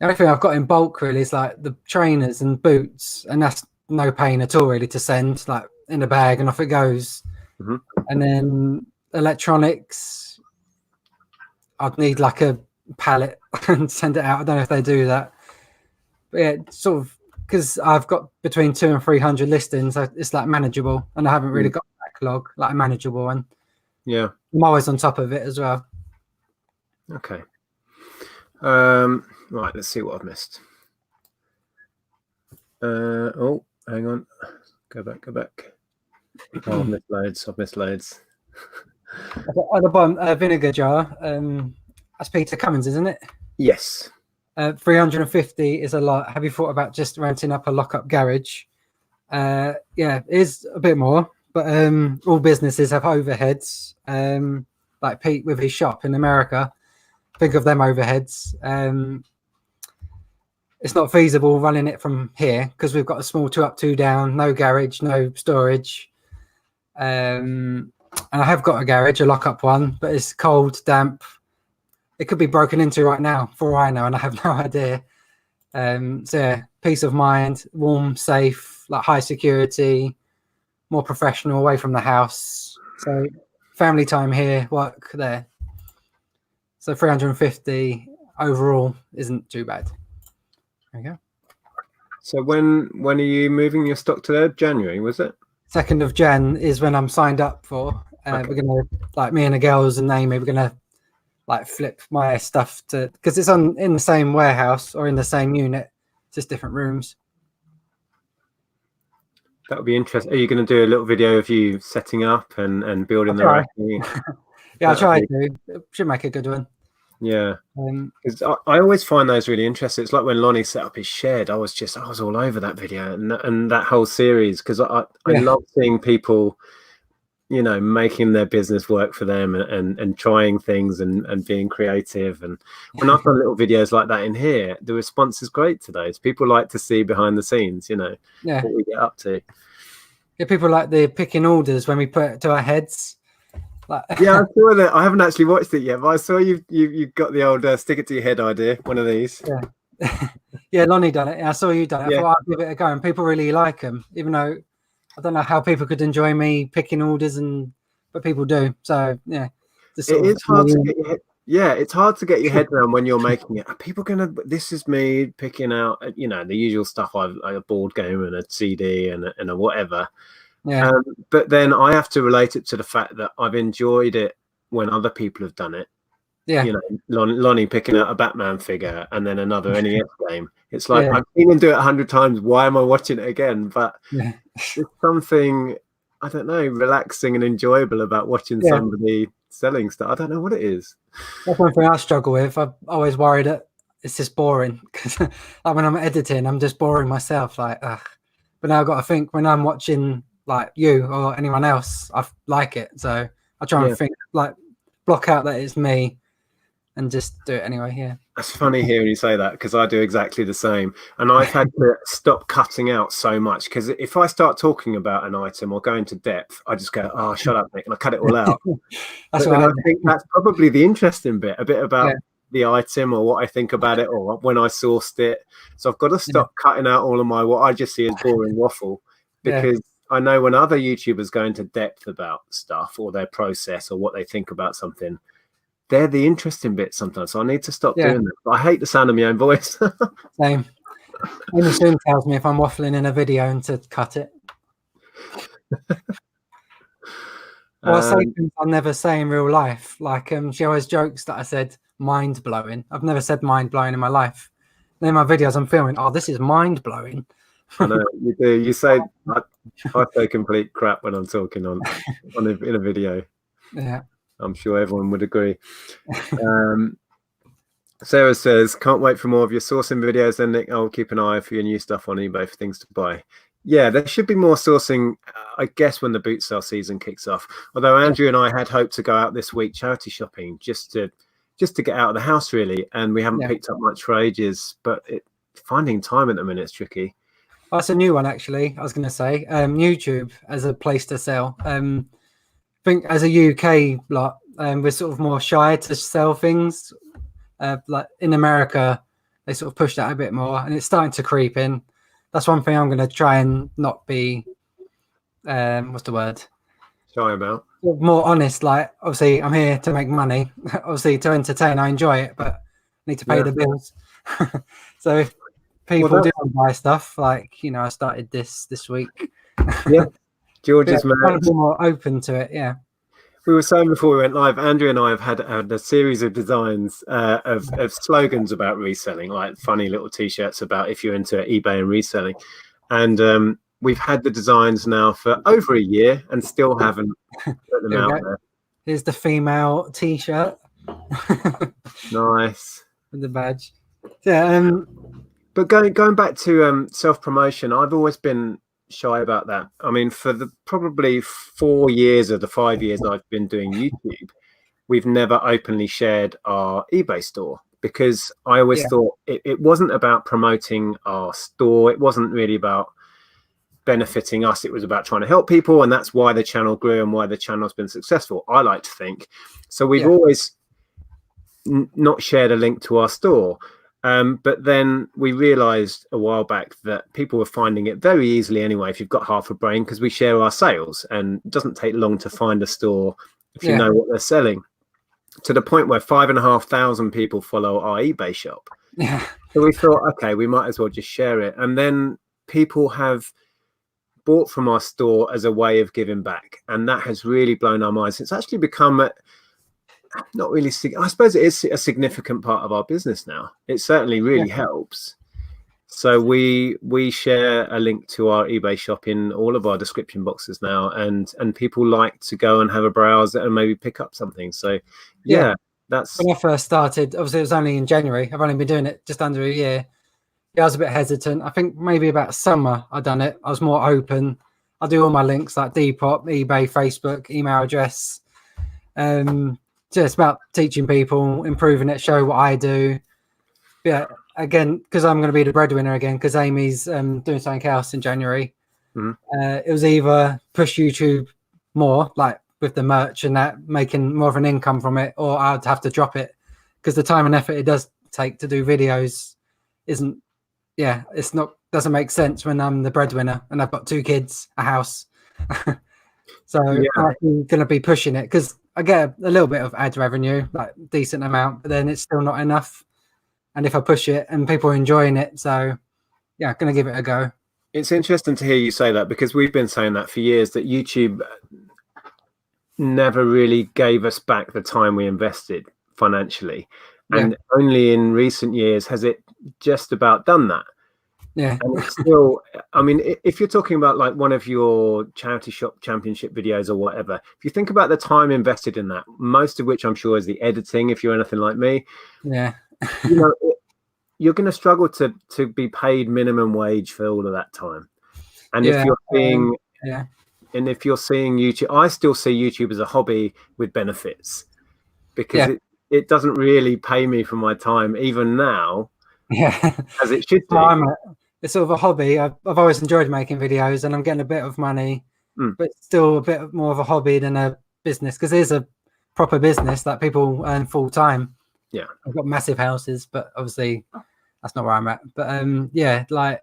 only thing I've got in bulk really is like the trainers and boots, and that's no pain at all really to send, like in a bag and off it goes. And then electronics, I'd need like a pallet and send it out. I don't know if they do that, but yeah, sort of, because I've got between 200 and 300 listings, it's like manageable, and I haven't really got a backlog, like a manageable one. Yeah, I'm always on top of it as well. Okay. Right, let's see what I've missed. Oh, hang on. Go back. Oh, I've missed loads. At the bottom, vinegar jar. That's Peter Cummins, isn't it? Yes. 350 is a lot. Have you thought about just renting up a lock-up garage? Yeah, it is a bit more, but all businesses have overheads. Like Pete with his shop in America, think of them overheads. It's not feasible running it from here because we've got a small 2 up, 2 down, no garage, no storage. And I have got a garage, a lock-up one, but it's cold, damp. It could be broken into right now, for all I know, and I have no idea. So yeah, peace of mind, warm, safe, like high security, more professional, away from the house. So family time here, work there. So 350 overall isn't too bad. There you go. So when are you moving your stock to there? January, was it? 2nd of Jan is when I'm signed up for. Okay. We're gonna, like me and the girls and Amy, we're gonna like flip my stuff to, because it's in the same warehouse or in the same unit, just different rooms. That would be interesting. Are you going to do a little video of you setting up and building the rack? Yeah, I'll try to. It should make a good one. Yeah, because I always find those really interesting. It's like when Lonnie set up his shed. I was all over that video and that whole series, because I love seeing people, you know, making their business work for them and trying things and being creative. And when I've done little videos like that in here, the response is great to those. People like to see behind the scenes, you know, what we get up to. Yeah, people like the picking orders when we put it to our heads. Like, Yeah, I saw that. I haven't actually watched it yet, but I saw you got the old stick it to your head idea. One of these. yeah. Yeah, Lonnie done it. I saw you done it. I Yeah. thought I'd give it a go, and people really like them, even though I don't know how people could enjoy me picking orders, but people do. So yeah, just It sort of is hard to get your head. Yeah, it's hard to get your head around when you're making it. Are people gonna? This is me picking out, the usual stuff. I've like a board game and a CD and a whatever. yeah, But then I have to relate it to the fact that I've enjoyed it when other people have done it. yeah, Lonnie picking out a Batman figure and then another NES game. It's like yeah, I've seen him do it 100 times. Why am I watching it again? But yeah. there's something, I don't know, relaxing and enjoyable about watching Yeah. somebody selling stuff. I don't know what it is. That's one thing I struggle with. I'm always worried that it's just boring because, like, when I'm editing, I'm just boring myself. Like, ugh. But now I've got to think when I'm watching, like you or anyone else, I like it. So I try and think, like, block out that it's me and just do it anyway. Yeah. That's funny hearing you say that because I do exactly the same. And I've had to stop cutting out so much because if I start talking about an item or go into depth, I just go, oh, shut up, Nick, and I cut it all out. That's but then I think that's probably the interesting bit, a bit about the item or what I think about it or when I sourced it. So I've got to stop cutting out all of my what I just see as boring waffle because I know when other YouTubers go into depth about stuff or their process or what they think about something, they're the interesting bits sometimes. So I need to stop doing that. But I hate the sound of my own voice. Same. Amy soon tells me if I'm waffling in a video and to cut it. Well, I say things I'll never say in real life. Like, she always jokes that I said mind blowing. I've never said mind blowing in my life. And in my videos, I'm filming. Oh, this is mind blowing. I know you do. You say I say complete crap when I'm talking in a video. Yeah, I'm sure everyone would agree. Sarah says, "Can't wait for more of your sourcing videos." Then Nick, I'll keep an eye for your new stuff on eBay for things to buy. Yeah, there should be more sourcing, I guess, when the boot sale season kicks off. Although Andrea and I had hoped to go out this week charity shopping just to get out of the house, really, and we haven't picked up much for ages. But finding time at the minute is tricky. Oh, that's a new one, actually. I was going to say YouTube as a place to sell. I think as a UK lot, we're sort of more shy to sell things. Like in America, they sort of push that a bit more, and it's starting to creep in. That's one thing I'm going to try and not be, what's the word? Shy about. More honest. Like, obviously, I'm here to make money. Obviously, to entertain, I enjoy it, but I need to pay the bills. So if people do buy stuff, like, I started this week. Yeah, George's man. Be more open to it. Yeah. We were saying before we went live, Andrea and I have had a series of designs of slogans about reselling, like funny little T-shirts about if you're into eBay and reselling. And we've had the designs now for over a year and still haven't put them out there. Here's the female T-shirt. Nice. With the badge. Yeah. But going back to self-promotion, I've always been shy about that. I mean, for the probably 4 years of the 5 years I've been doing YouTube, we've never openly shared our eBay store because I always thought it wasn't about promoting our store. It wasn't really about benefiting us. It was about trying to help people, and that's why the channel grew and why the channel's been successful, I like to think. So we've always not shared a link to our store. But then we realized a while back that people were finding it very easily anyway if you've got half a brain, because we share our sales and it doesn't take long to find a store if you know what they're selling, to the point where 5,500 people follow our eBay shop. So we thought, okay, we might as well just share it. And then people have bought from our store as a way of giving back, and that has really blown our minds. It's actually become not really, I suppose it is a significant part of our business now. It certainly really helps. So we share a link to our eBay shop in all of our description boxes now, and people like to go and have a browse and maybe pick up something. So that's when I first started. Obviously, it was only in January. I've only been doing it just under a year. I was a bit hesitant. I think maybe about summer I done it. I was more open. I do all my links like Depop, eBay, Facebook, email address. Just about teaching people, improving it, show what I do. Yeah, again, because I'm going to be the breadwinner again, because Amy's doing something else in January. It was either push YouTube more, like with the merch and that, making more of an income from it, or I'd have to drop it because the time and effort it does take to do videos isn't, it's not, doesn't make sense when I'm the breadwinner and I've got 2 kids, a house. So I'm going to be pushing it because I get a little bit of ad revenue, like decent amount, but then it's still not enough. And if I push it and people are enjoying it, so yeah, I'm going to give it a go. It's interesting to hear you say that, because we've been saying that for years, that YouTube never really gave us back the time we invested financially. And only in recent years has it just about done that. Yeah. And it's still, I mean, if you're talking about like one of your charity shop championship videos or whatever, if you think about the time invested in that, most of which I'm sure is the editing, if you're anything like me, you know, you're going to struggle to be paid minimum wage for all of that time. And if you're seeing, and if you're seeing YouTube, I still see YouTube as a hobby with benefits, because it doesn't really pay me for my time even now, as it should do. It's sort of a hobby. I've always enjoyed making videos, and I'm getting a bit of money, but still a bit more of a hobby than a business, because there's a proper business that people earn full time. Yeah, I've got massive houses, but obviously that's not where I'm at. But like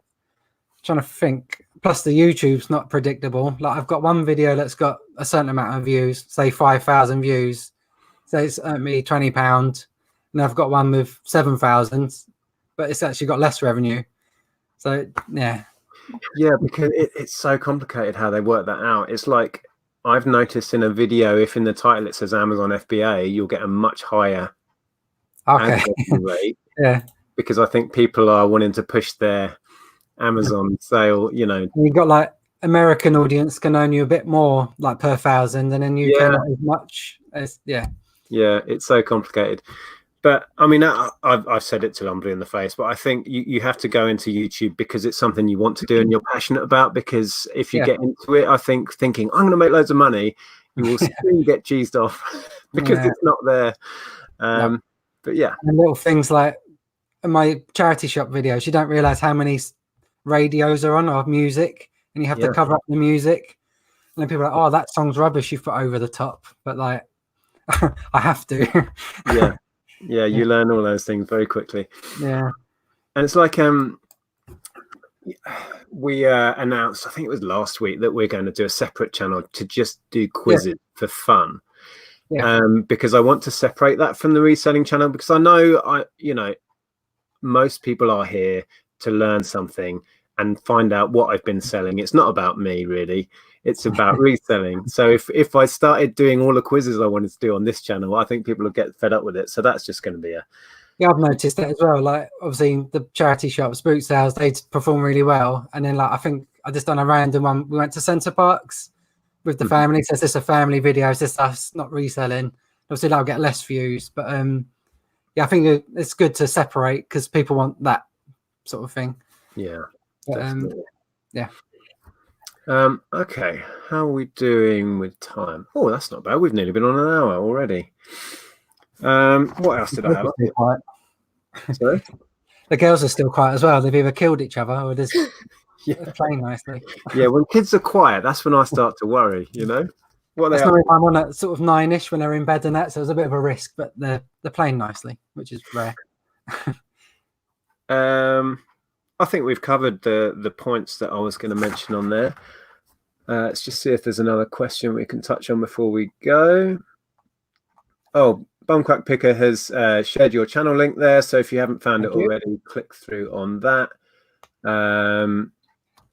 trying to think. Plus the YouTube's not predictable. Like I've got one video that's got a certain amount of views, say 5,000 views, so it's earned me £20, and I've got one with 7,000, but it's actually got less revenue. So yeah, because it's so complicated how they work that out. It's like I've noticed in a video, if in the title it says Amazon FBA, you'll get a much higher rate. Because I think people are wanting to push their Amazon sale. You know, you've got like American audience can earn you a bit more, like per 1,000, and then you not as much. It's so complicated. But I mean, I've said it till I'm blue in the face, but I think you have to go into YouTube because it's something you want to do and you're passionate about. Because if you get into it, I think thinking I'm going to make loads of money, you will soon get cheesed off because it's not there. But and little things like in my charity shop videos, you don't realize how many radios are on or music, and you have to cover up the music. And then people are like, "Oh, that song's rubbish. You've put over the top," but like, I have to. You learn all those things very quickly. And it's like we announced, I think it was last week, that we're going to do a separate channel to just do quizzes for fun. Because I want to separate that from the reselling channel, because I know most people are here to learn something and find out what I've been selling. It's not about me really. It's about reselling. So if I started doing all the quizzes I wanted to do on this channel, I think people will get fed up with it. So that's just going to be I've noticed that as well. Like obviously the charity shop, Spook Sales, they perform really well. And then like I think I just done a random one. We went to Centre Parks with the family. So it's just a family video. It's just us not reselling. Obviously that'll get less views. But I think it's good to separate because people want that sort of thing. Okay, how are we doing with time? Oh, that's not bad. We've nearly been on an hour already. What else did I have? Sorry? The girls are still quiet as well. They've either killed each other or just playing nicely. When kids are quiet, that's when I start to worry, What that's not if I'm on at sort of 9-ish when they're in bed and that, so it's a bit of a risk, but they're playing nicely, which is rare. I think we've covered the points that I was going to mention on there. Let's just see if there's another question we can touch on before we go. Oh, Bumcrack Picker has shared your channel link there, so if you haven't found it already, click through on that.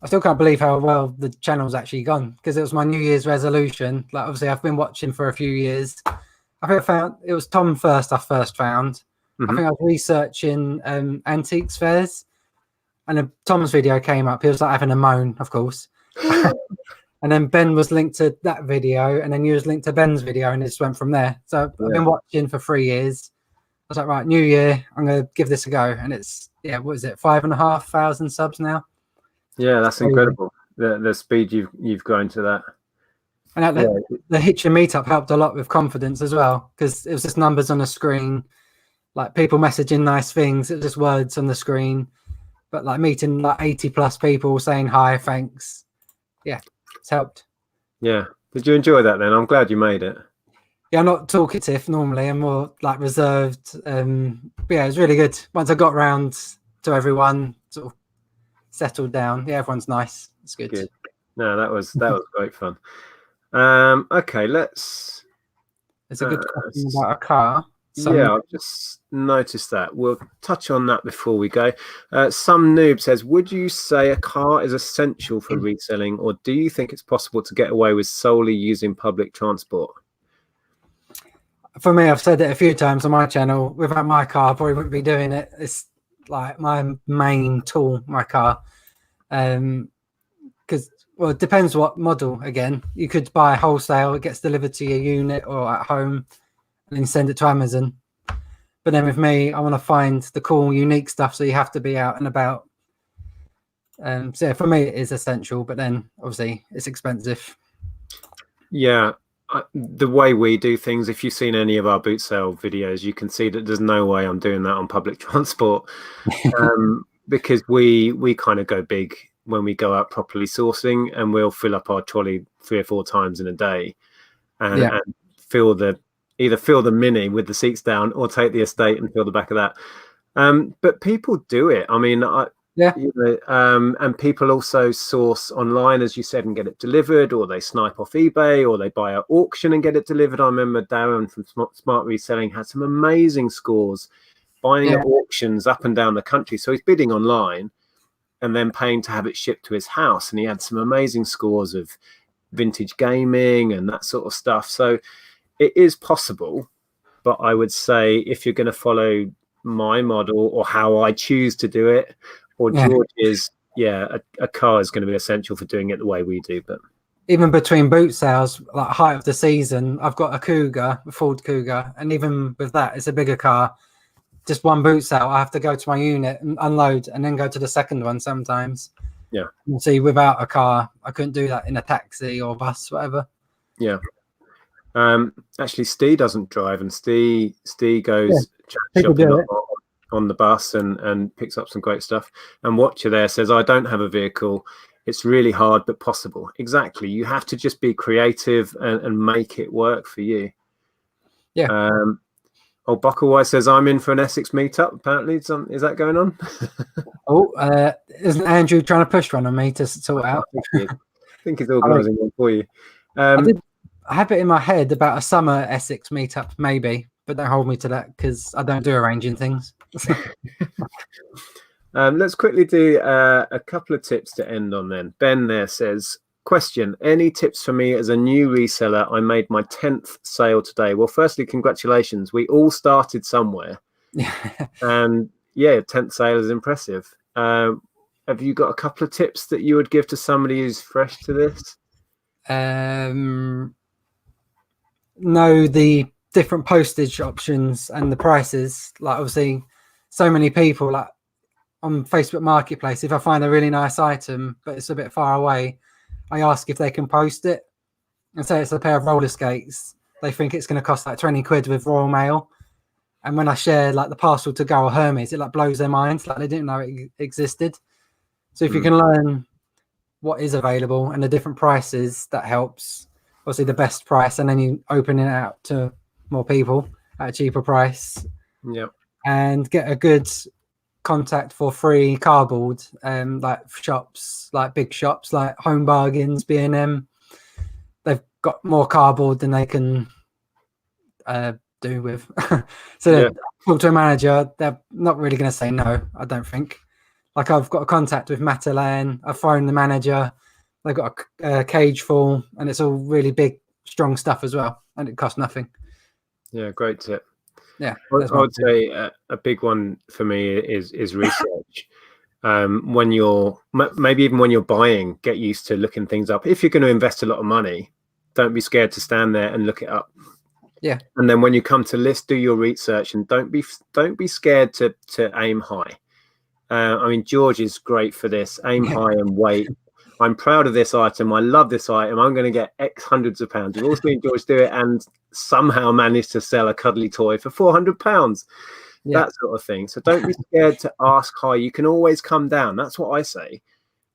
I still can't believe how well the channel's actually gone, because it was my New Year's resolution. Like obviously I've been watching for a few years. I think I found it was Tom first. I first found. I think I was researching antiques fairs, and then Tom's video came up. He was like having a moan, of course. And then Ben was linked to that video, and then you was linked to Ben's video, and it just went from there. So I've been watching for 3 years. I was like, right, New Year, I'm going to give this a go. And it's, what is it, 5,500 subs now? Yeah, that's incredible. The speed you've grown to that. And the Hitchin meetup helped a lot with confidence as well, because it was just numbers on the screen, like people messaging nice things. It was just words on the screen, but like meeting like 80+ people saying hi, thanks. Yeah, it's helped. Yeah, Did you enjoy that then? I'm glad you made it. Yeah, I'm not talkative normally. I'm more like reserved. But yeah, it was really good. Once I got round to everyone, sort of settled down. Yeah, everyone's nice. It's good. Good. No, that was great fun. Okay, let's. It's a good question about a car. Yeah, I've just noticed that. We'll touch on that before we go. Some noob says, would you say a car is essential for reselling, or do you think it's possible to get away with solely using public transport? For me, I've said it a few times on my channel. Without my car, I probably wouldn't be doing it. It's like my main tool, my car. Because, well, it depends what model. Again, you could buy wholesale, it gets delivered to your unit or at home, and then send it to Amazon. But then with me, I want to find the cool, unique stuff, so you have to be out and about. So yeah, for me, it is essential, but then obviously it's expensive. Yeah, the way we do things, if you've seen any of our boot sale videos, you can see that there's no way I'm doing that on public transport, because we kind of go big when we go out properly sourcing, and we'll fill up our trolley 3 or 4 times in a day, and, Yeah. and either fill the Mini with the seats down or take the Estate and fill the back of that. But people do it. I mean, Yeah. you know, and people also source online, as you said, and get it delivered, or they snipe off eBay, or they buy at auction and get it delivered. I remember Darren from Smart Reselling had some amazing scores buying at auctions up and down the country. So he's bidding online and then paying to have it shipped to his house. And he had some amazing scores of vintage gaming and that sort of stuff. So it is possible, but I would say if you're going to follow my model or how I choose to do it, or George's, a car is going to be essential for doing it the way we do. But even between boot sales, like height of the season, I've got a Cougar, a Ford Cougar, and even with that, it's a bigger car. Just one boot sale, I have to go to my unit and unload, and then go to the second one sometimes. Yeah. And see, without a car, I couldn't do that in a taxi or bus, whatever. Yeah. Actually, Steve doesn't drive, and Steve goes shopping on the bus and picks up some great stuff. And Watcher there says, I don't have a vehicle. It's really hard, but possible. Exactly. You have to just be creative and make it work for you. Yeah. Bucklewise says, I'm in for an Essex meetup. Apparently, is that going on? Isn't Andrew trying to push one on me to sort out? I think he's organising one for you. I have it in my head about a summer Essex meetup, maybe, but don't hold me to that because I don't do arranging things. Let's quickly do a couple of tips to end on then. Ben there says, question, any tips for me as a new reseller? I made my 10th sale today. Well, firstly, congratulations. We all started somewhere. And yeah, 10th sale is impressive. Have you got a couple of tips that you would give to somebody who's fresh to this? Know the different postage options and the prices. Like, obviously, so many people, like on Facebook Marketplace, if I find a really nice item but it's a bit far away, I ask if they can post it. And say it's a pair of roller skates, they think it's going to cost like 20 quid with Royal Mail. And when I share like the parcel to go or Hermes, it like blows their minds, like they didn't know it existed. So if you can learn what is available and the different prices, that helps. Obviously the best price, and then you open it out to more people at a cheaper price. Yep. And get a good contact for free cardboard, like shops, like big shops like Home Bargains, B&M. They've got more cardboard than they can do with. So talk to a manager, they're not really going to say no, I don't think. Like, I've got a contact with Matalan, I've phoned the manager, they've got a cage full, and it's all really big, strong stuff as well, and it costs nothing. Yeah, great tip. Yeah, I would say a big one for me is research. When you're maybe even when you're buying, get used to looking things up. If you're going to invest a lot of money, don't be scared to stand there and look it up. Yeah. And then when you come to list, do your research, and don't be scared to aim high. I mean, George is great for this. Aim high and wait. I'm proud of this item. I love this item. I'm going to get X hundreds of pounds. We've all seen George do it and somehow managed to sell a cuddly toy for £400. That sort of thing. So don't be scared to ask high. You can always come down. That's what I say.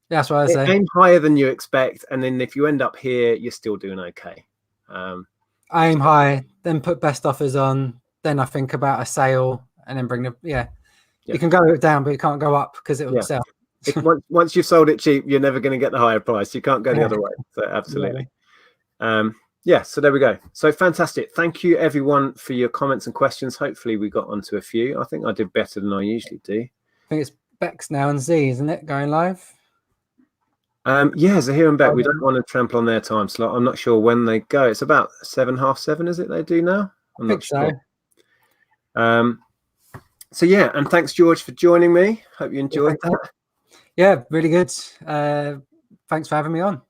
That's what I say. Aim higher than you expect, and then if you end up here, you're still doing okay. I aim high, then put best offers on, then I think about a sale, and then bring the You can go down, but you can't go up because it will sell. Once you've sold it cheap, you're never going to get the higher price. You can't go the other way. So absolutely. So there we go. So fantastic. Thank you everyone for your comments and questions. Hopefully we got onto a few. I think I did better than I usually do. I think it's Bex now and Z, isn't it, going live? Zahir and Beck, we don't want to trample on their time slot. I'm not sure when they go. It's about 7, half 7, is it they do now? I'm not sure. So yeah, and thanks George for joining me. Hope you enjoyed that. Yeah, really good. Thanks for having me on,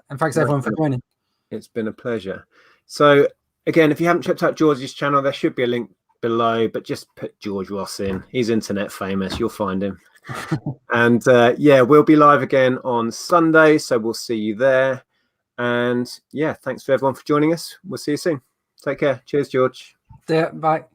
and thanks everyone for joining. It's been a pleasure. So again, if you haven't checked out George's channel, there should be a link below, but just put George Ross in. He's internet famous. You'll find him. And we'll be live again on Sunday, so we'll see you there. And yeah, thanks for everyone for joining us. We'll see you soon. Take care. Cheers, George. Yeah, bye.